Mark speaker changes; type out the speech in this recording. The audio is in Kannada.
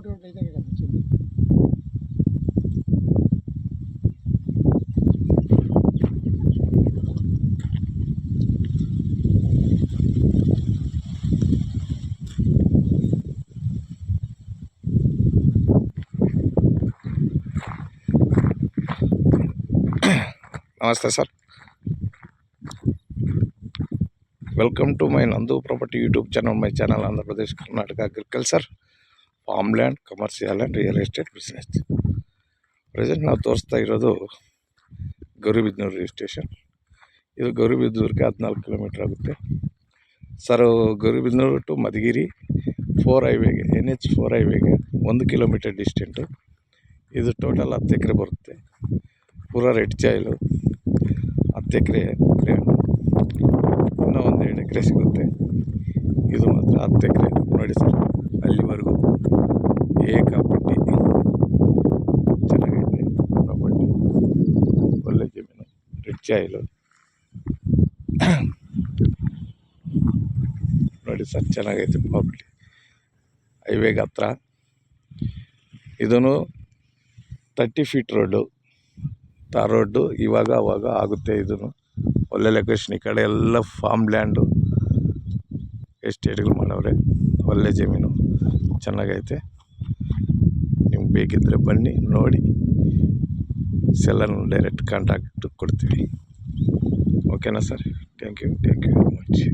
Speaker 1: ನಮಸ್ತೆ ಸರ್, ವೆಲ್ಕಮ್ ಟು ಮೈ ನಂದು property YouTube channel. My channel Andhra Pradesh Karnataka agriculture, farm land, commercial and real estate business. Present ನಾವು ತೋರಿಸ್ತಾ ಇರೋದು ಗೌರಿಬಿದನೂರು ರಿಜಿಸ್ಟ್ರೇಷನ್. ಇದು ಗೌರಿಬಿದನೂರಿಗೆ 14 ಕಿಲೋಮೀಟ್ರ್ ಆಗುತ್ತೆ ಸರ್. ಗೌರಿಬಿದನೂರು ಟು ಮಧುಗಿರಿ 4 ಹೈವೇಗೆ, NH 4 ಹೈವೇಗೆ 1 ಕಿಲೋಮೀಟರ್ ಡಿಸ್ಟೆಂಟು. ಇದು ಟೋಟಲ್ 10 ಎಕರೆ ಬರುತ್ತೆ. ಪೂರಾ ರೆಡ್ ಜಾಯಿಲು 10 ಎಕರೆ ಲ್ಯಾಂಡು. ಇನ್ನೂ 1-2 ಎಕರೆ ಸಿಗುತ್ತೆ. ಇದು ಮಾತ್ರ 10 ಎಕರೆ ನೋಡಿ ಸರ್. ಅಲ್ಲಿವರೆಗೂ ಏಕಾಪಟ್ಟಿ ಚೆನ್ನಾಗೈತೆ ಪ್ರಾಪರ್ಟಿ, ಒಳ್ಳೆ ಜಮೀನು, ರೆಡ್ ಜಾಯಿಲು ನೋಡಿ ಸರ್, ಚೆನ್ನಾಗೈತೆ ಪ್ರಾಪರ್ಟಿ. ಹೈವೇಗೆ ಹತ್ರ. ಇದೂ 30 ಫೀಟ್ ರೋಡು, ತಾರ್ ರೋಡು. ಇವಾಗ ಅವಾಗ ಆಗುತ್ತೆ. ಇದನ್ನು ಒಳ್ಳೆ ಲೊಕೇಶನ್. ಈ ಕಡೆ ಎಲ್ಲ ಫಾರ್ಮ್ ಲ್ಯಾಂಡು, ಎಸ್ಟೇಟ್ಗಳು ಮಾಡವ್ರೆ. ಒಳ್ಳೆ ಜಮೀನು, ಚೆನ್ನಾಗೈತೆ. ನಿಮ್ಗೆ ಬೇಕಿದ್ದರೆ ಬನ್ನಿ ನೋಡಿ. ಸೆಲ್ಲರ್ನ ಡೈರೆಕ್ಟ್ ಕಾಂಟ್ಯಾಕ್ಟ್ ಕೊಡ್ತೀವಿ. ಓಕೆನಾ sir? Thank you very much.